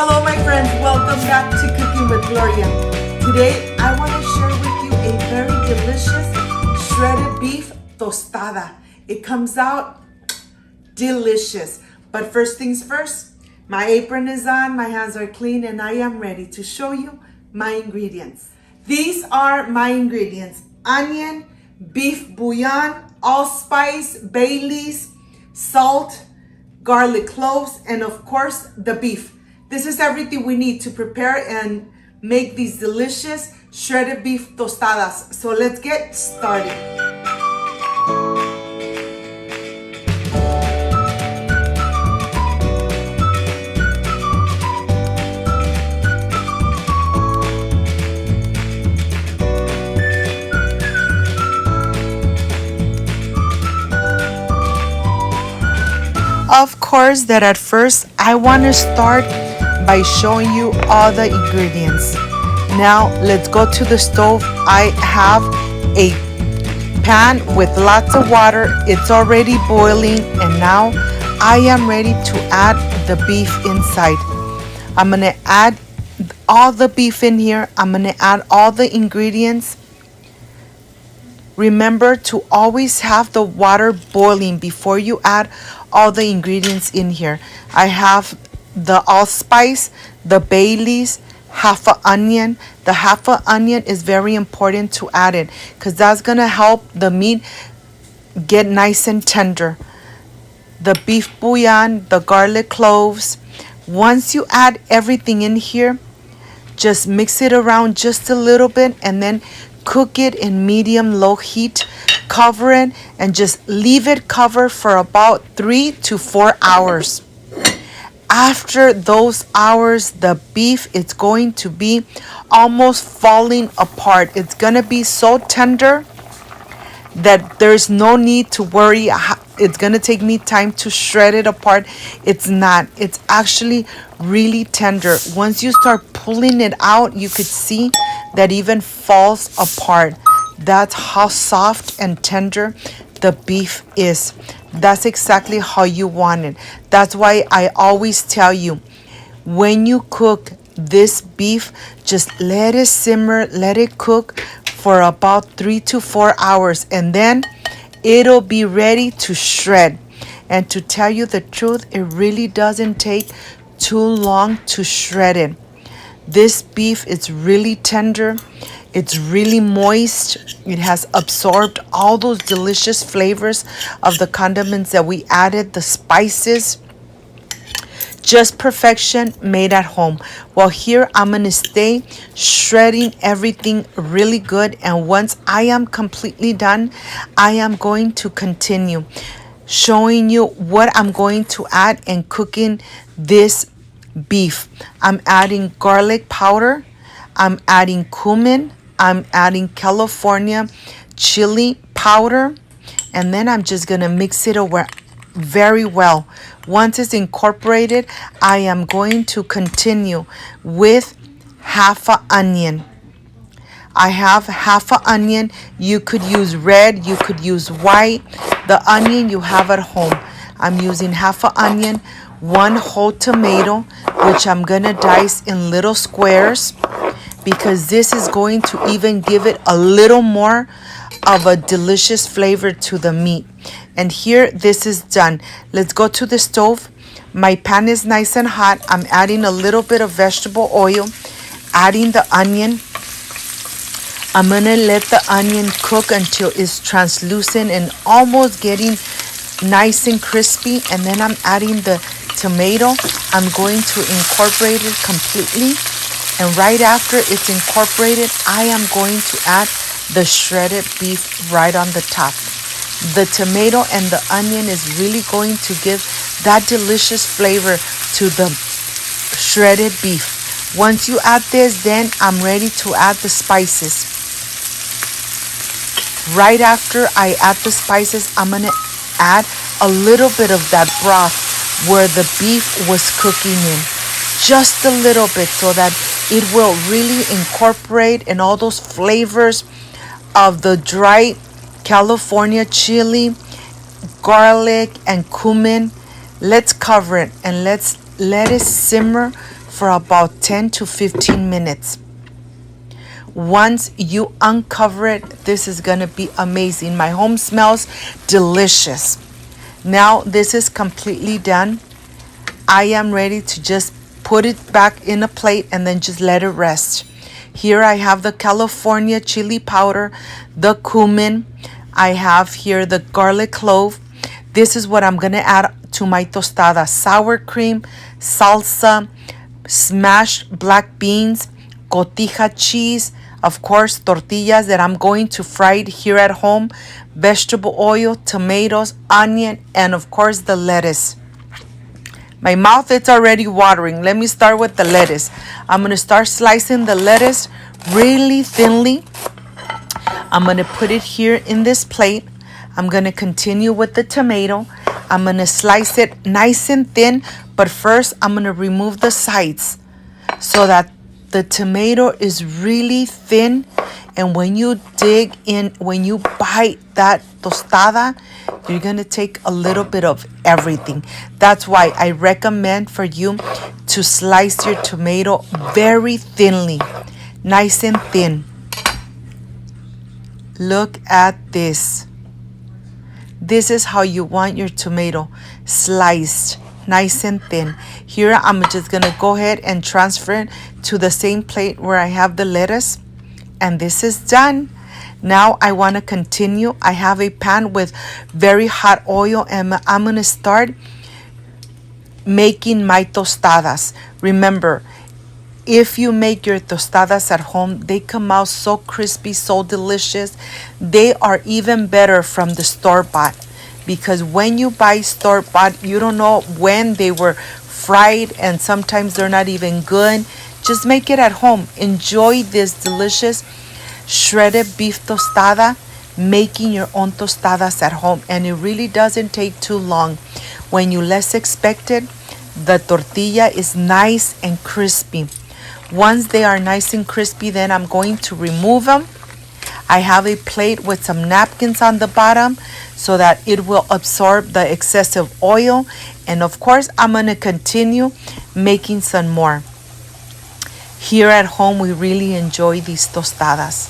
Hello my friends, welcome back to Cooking with Gloria. Today I want to share with you a very delicious shredded beef tostada. It comes out delicious. But first things first, my apron is on, my hands are clean, and I am ready to show you my ingredients. These are my ingredients: onion, beef bouillon, allspice, bay leaves, salt, garlic cloves, and of course the beef. This is everything we need to prepare and make these delicious shredded beef tostadas. So let's get started. Of course that at first I want to start by showing you all the ingredients. Now let's go to the stove. I have a pan with lots of water. It's already boiling, and now I am ready to add the beef inside. I'm gonna add all the beef in here. I'm gonna add all the ingredients. Remember to always have the water boiling before you add all the ingredients in here. I have the allspice, the bay leaves, half an onion. The half an onion is very important to add it because that's gonna help the meat get nice and tender. The beef bouillon, the garlic cloves. Once you add everything in here, just mix it around just a little bit and then cook it in medium-low heat. Cover it and just leave it covered for about 3 to 4 hours. After those hours, the beef is going to be almost falling apart. It's gonna be so tender that there's no need to worry. It's gonna take me time to shred it apart. It's not. It's actually really tender. Once you start pulling it out, you could see that even falls apart. That's how soft and tender the beef is. That's exactly how you want it. That's why I always tell you, when you cook this beef, just let it simmer, let it cook for about 3 to 4 hours, and then it'll be ready to shred. And to tell you the truth, it really doesn't take too long to shred it. This beef is really tender. It's really moist. It has absorbed all those delicious flavors of the condiments that we added, the spices. Just perfection made at home. Well, here I'm going to stay shredding everything really good. And once I am completely done, I am going to continue showing you what I'm going to add and cooking this beef. I'm adding garlic powder. I'm adding cumin. I'm adding California Chile powder. And then I'm just going to mix it over very well. Once it's incorporated, I am going to continue with half an onion. I have half an onion. You could use red, you could use white. The onion you have at home. I'm using half an onion, 1 whole tomato, which I'm gonna dice in little squares, because this is going to even give it a little more of a delicious flavor to the meat. And here, this is done. Let's go to the stove. My pan is nice and hot. I'm adding a little bit of vegetable oil, adding the onion. I'm gonna let the onion cook until it's translucent and almost getting nice and crispy. And then I'm adding the tomato. I'm going to incorporate it completely. And right after it's incorporated, I am going to add the shredded beef right on the top. The tomato and the onion is really going to give that delicious flavor to the shredded beef. Once you add this, then I'm ready to add the spices. Right after I add the spices, I'm gonna add a little bit of that broth where the beef was cooking in. Just a little bit, so that it will really incorporate in all those flavors of the dried California chili, garlic, and cumin. Let's cover it and let's let it simmer for about 10 to 15 minutes. Once you uncover it, this is gonna be amazing. My home smells delicious. Now this is completely done. I am ready to just put it back in a plate and then just let it rest. Here I have the California Chile powder, the cumin. I have here the garlic clove. This is what I'm gonna add to my tostada: sour cream, salsa, smashed black beans, cotija cheese, of course, tortillas that I'm going to fry it here at home, vegetable oil, tomatoes, onion, and of course the lettuce. My mouth is already watering. Let me start with the lettuce. I'm going to start slicing the lettuce really thinly. I'm going to put it here in this plate. I'm going to continue with the tomato. I'm going to slice it nice and thin, but first I'm going to remove the sides so that the tomato is really thin, and when you dig in, when you bite that tostada, you're gonna take a little bit of everything. That's why I recommend for you to slice your tomato very thinly, nice and thin. Look at this. This is how you want your tomato sliced, nice and thin. Here I'm just gonna go ahead and transfer it to the same plate where I have the lettuce, and this is done. Now I want to continue. I have a pan with very hot oil, and I'm gonna start making my tostadas. Remember, if you make your tostadas at home, they come out so crispy, so delicious. They are even better from the store-bought, because when you buy store-bought, you don't know when they were fried, and sometimes they're not even good. Just make it at home. Enjoy this delicious shredded beef tostada, making your own tostadas at home, and it really doesn't take too long. When you less expect it, the tortilla is nice and crispy. Once they are nice and crispy, then I'm going to remove them. I have a plate with some napkins on the bottom so that it will absorb the excessive oil. And of course, I'm going to continue making some more. Here at home, we really enjoy these tostadas.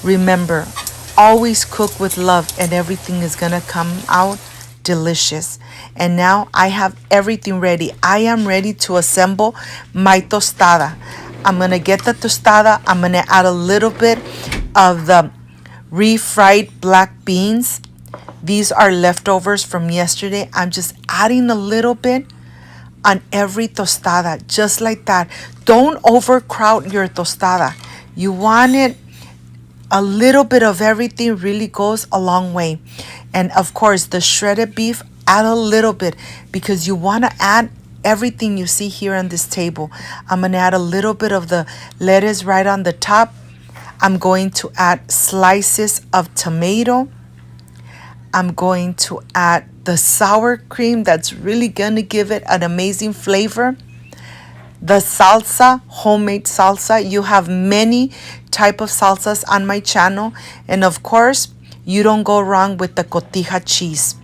Remember, always cook with love and everything is going to come out delicious. And now I have everything ready. I am ready to assemble my tostada. I'm going to get the tostada. I'm going to add a little bit of the refried black beans. These are leftovers from yesterday. I'm just adding a little bit on every tostada, just like that. Don't overcrowd your tostada. You want it, a little bit of everything really goes a long way. And of course, the shredded beef, add a little bit, because you want to add everything you see here on this table. I'm going to add a little bit of the lettuce right on the top. I'm going to add slices of tomato. I'm going to add the sour cream that's really going to give it an amazing flavor. The salsa, homemade salsa. You have many type of salsas on my channel. And of course, you don't go wrong with the cotija cheese.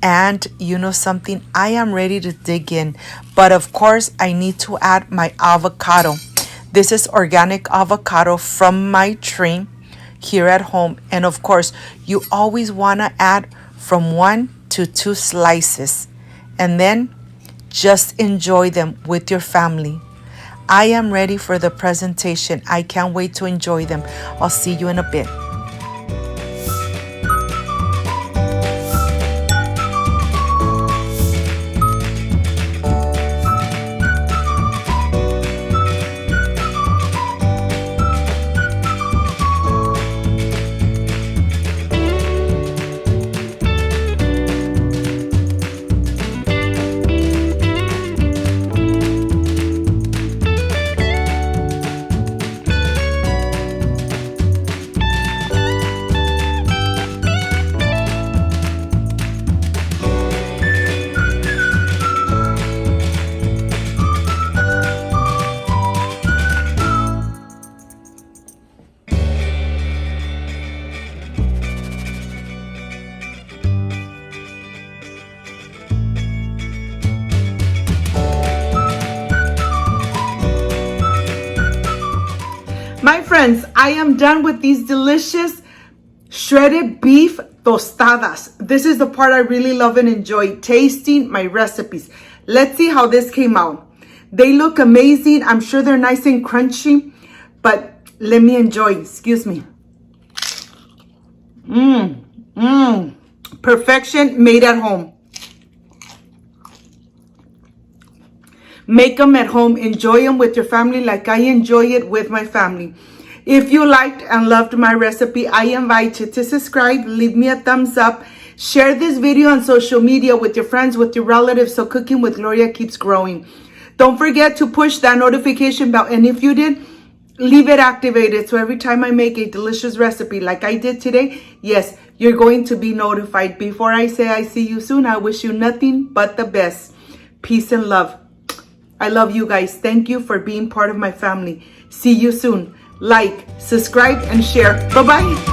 And you know something, I am ready to dig in. But of course, I need to add my avocado. This is organic avocado from my tree here at home. And of course, you always want to add from 1 to 2 slices. And then just enjoy them with your family. I am ready for the presentation. I can't wait to enjoy them. I'll see you in a bit. My friends, I am done with these delicious shredded beef tostadas. This is the part I really love and enjoy, tasting my recipes. Let's see how this came out. They look amazing. I'm sure they're nice and crunchy, but let me enjoy. Excuse me. Perfection made at home. Make them at home. Enjoy them with your family like I enjoy it with my family. If you liked and loved my recipe, I invite you to subscribe, leave me a thumbs up, share this video on social media with your friends, with your relatives, so Cooking with Gloria keeps growing. Don't forget to push that notification bell, and if you did, leave it activated so every time I make a delicious recipe like I did today, yes, you're going to be notified. Before I say I see you soon, I wish you nothing but the best. Peace and love. I love you guys. Thank you for being part of my family. See you soon. Like, subscribe, and share. Bye-bye.